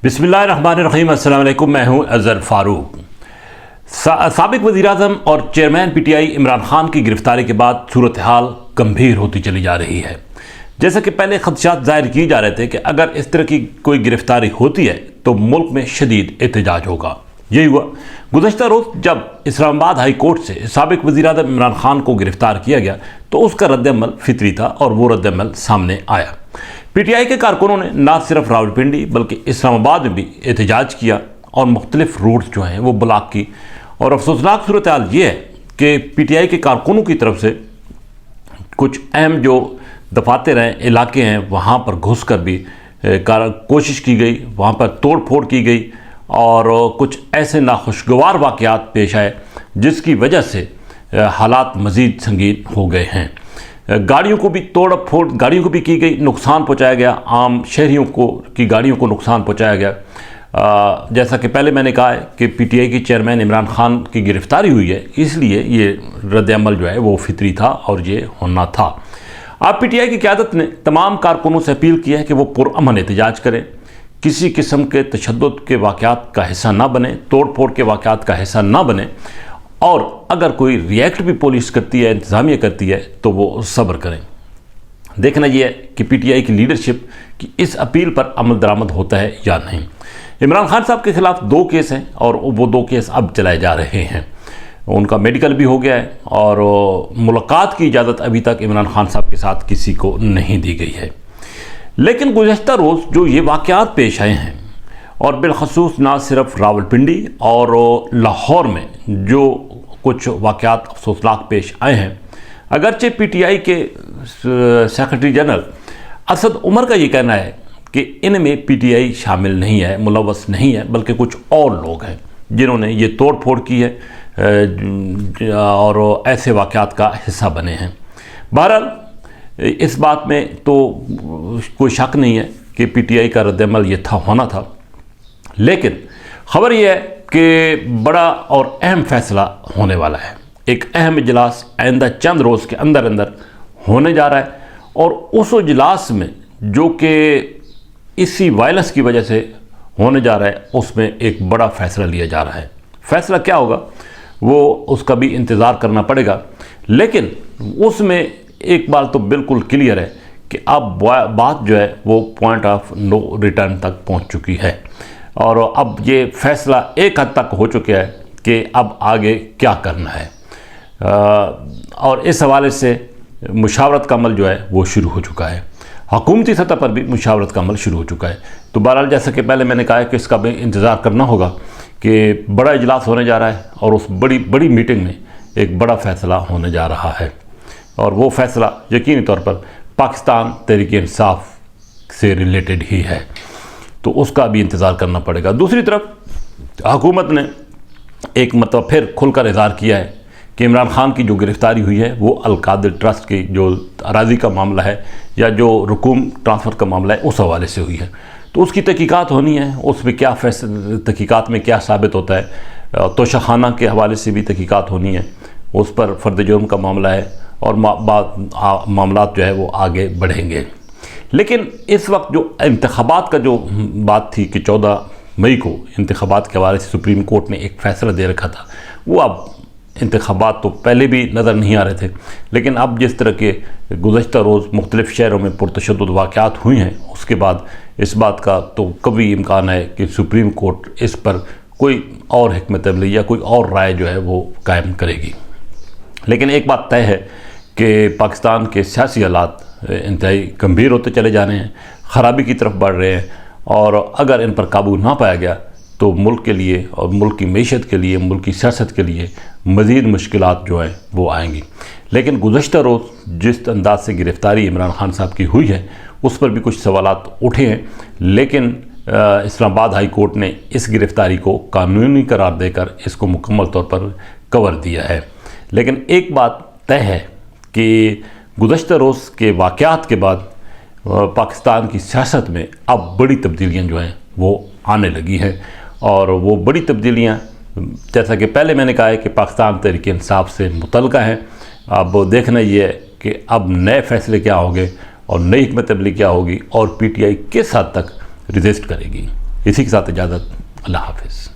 बिस्मिल्लाहिर्रहमानिर्रहीम। अस्सलाम वालेकुम। मैं हूं अजहर फारूक। साबिक वज़ीर-ए-आज़म और चेयरमैन पीटीआई इमरान खान की गिरफ्तारी के बाद सूरत हाल गंभीर होती चली जा रही है। जैसे कि पहले खदशात जाहिर किए जा रहे थे कि अगर इस तरह की कोई गिरफ्तारी होती है तो मुल्क में शदीद एहतजाज होगा। यही हुआ। गुज़श्ता रोज़ जब इस्लामाबाद हाई कोर्ट से साबिक वज़ीर-ए-आज़म इमरान खान को गिरफ्तार किया गया तो उसका रद्द-ए-अमल फितरी था और वो रद्द-ए-अमल सामने आया। पीटीआई के कारकुनों ने न सिर्फ रावलपिंडी बल्कि इस्लामाबाद में भी एहतजाज किया और मुख्तलिफ रूट्स जो हैं वो ब्लॉक की। और अफसोसनाक सूरत हाल ये है कि पीटीआई के कारकुनों की तरफ से कुछ अहम जो दफातर हैं, इलाके हैं, वहाँ पर घुस कर भी कोशिश की गई, वहाँ पर तोड़ फोड़ की गई और कुछ ऐसे नाखुशगवार वाक़यात पेश आए जिसकी वजह से हालात मज़ीद संगीन हो गए हैं। गाड़ियों को भी तोड़ फोड़ गाड़ियों को भी की गई, नुकसान पहुंचाया गया, आम शहरियों को की गाड़ियों को नुकसान पहुंचाया गया। जैसा कि पहले मैंने कहा है कि पीटीआई की चेयरमैन इमरान खान की गिरफ्तारी हुई है, इसलिए ये रद्द-ए-अमल जो है वो फितरी था और ये होना था। अब पीटीआई की क़यादत ने तमाम कारकुनों से अपील की है कि वो पुरअमन एहतजाज करें, किसी किस्म के तशद्दुद के वाक़यात का हिस्सा ना बने, तोड़ फोड़ के वाक़यात का हिस्सा ना बने और अगर कोई रिएक्ट भी पुलिस करती है, इंतज़ामिया करती है तो वो सब्र करें। देखना यह है कि पीटीआई की लीडरशिप की इस अपील पर अमल दरामद होता है या नहीं। इमरान खान साहब के खिलाफ 2 केस हैं और वो 2 केस अब चलाए जा रहे हैं। उनका मेडिकल भी हो गया है और मुलाकात की इजाज़त अभी तक इमरान खान साहब के साथ किसी को नहीं दी गई है। लेकिन गुज़श्ता रोज़ जो ये वाक़यात पेश आए हैं और बिलखसूस ना सिर्फ रावलपिंडी और लाहौर में जो कुछ वाक़यात अफसोसनाक पेश आए हैं, अगरचे पीटीआई के सेक्रेटरी जनरल असद उमर का ये कहना है कि इनमें पीटीआई शामिल नहीं है, मुलव्वस नहीं है, बल्कि कुछ और लोग हैं जिन्होंने ये तोड़ फोड़ की है और ऐसे वाक़यात का हिस्सा बने हैं। बहरहाल इस बात में तो कोई शक नहीं है कि पीटीआई का रद्द-ए-अमल ये होना था, लेकिन ख़बर यह है कि बड़ा और अहम फ़ैसला होने वाला है। एक अहम इजलास आइंदा चंद रोज़ के अंदर अंदर होने जा रहा है और उस इजलास में जो कि इसी वायलेंस की वजह से होने जा रहा है, उसमें एक बड़ा फ़ैसला लिया जा रहा है। फ़ैसला क्या होगा वो उसका भी इंतज़ार करना पड़ेगा, लेकिन उसमें एक बात तो बिल्कुल क्लियर है कि अब बात जो है वो पॉइंट ऑफ नो रिटर्न तक पहुंच चुकी है और अब ये फ़ैसला एक हद तक हो चुका है कि अब आगे क्या करना है और इस हवाले से मुशावरत का अमल जो है वो शुरू हो चुका है। हुकूमती सतह पर भी मुशावरत का अमल शुरू हो चुका है। तो बहरहाल जैसा कि पहले मैंने कहा है कि इसका भी इंतज़ार करना होगा कि बड़ा इजलास होने जा रहा है और उस बड़ी मीटिंग में एक बड़ा फ़ैसला होने जा रहा है और वो फ़ैसला यकीनी तौर पर पाकिस्तान तहरीक-ए-इंसाफ से रिलेटेड ही है, तो उसका भी इंतज़ार करना पड़ेगा। दूसरी तरफ हुकूमत ने एक मतलब फिर खुलकर इज़हार किया है कि इमरान खान की जो गिरफ़्तारी हुई है वो अल-कादिर ट्रस्ट की जो अराज़ी का मामला है या जो रकूम ट्रांसफ़र का मामला है उस हवाले से हुई है, तो उसकी तहकीकात होनी है। उसमें क्या तहकीकात में क्या साबित होता है, तोशाखाना के हवाले से भी तहकीकात होनी है, उस पर फ़र्द जुर्म का मामला है और मामलात जो है वो आगे बढ़ेंगे। लेकिन इस वक्त जो इंतख़ाबात का जो बात थी कि 14 मई को इंतख़ाबात के हवाले से सुप्रीम कोर्ट ने एक फ़ैसला दे रखा था, वो अब इंतख़ाबात तो पहले भी नज़र नहीं आ रहे थे, लेकिन अब जिस तरह के गुज़श्ता रोज़ मुख्तलिफ़ शहरों में पुरतशद्दुद वाक़यात हुई हैं, उसके बाद इस बात का तो कभी इम्कान है कि सुप्रीम कोर्ट इस पर कोई और हिकमत अमली या कोई और राय जो है वो कायम करेगी। लेकिन एक बात तय है कि पाकिस्तान के सियासी हालात इंतहाई गंभीर होते चले जा रहे हैं, ख़राबी की तरफ बढ़ रहे हैं और अगर इन पर काबू ना पाया गया तो मुल्क के लिए और मुल्क की मईशत के लिए, मुल्क की सियासत के लिए मज़ीद मुश्किलात जो हैं वो आएंगी। लेकिन गुज़श्ता रोज़ जिस अंदाज से गिरफ़्तारी इमरान खान साहब की हुई है उस पर भी कुछ सवालात उठे हैं, लेकिन इस्लामाबाद हाई कोर्ट ने इस गिरफ़्तारी को कानूनी करार देकर इसको मुकम्मल तौर पर कवर दिया है। लेकिन एक बात तय है कि गुज़श्ता रोज़ के वाक़यात के बाद पाकिस्तान की सियासत में अब बड़ी तब्दीलियाँ जो हैं वो आने लगी हैं और वो बड़ी तब्दीलियाँ जैसा कि पहले मैंने कहा है कि पाकिस्तान तहरीक-ए-इंसाफ से मुतल्लिक़ हैं। अब देखना ये है कि अब नए फ़ैसले क्या होंगे और नई हिकमत अमली क्या होगी और पीटीआई किस हद तक रिजिस्ट करेगी। اسی کے ساتھ اجازت، اللہ حافظ۔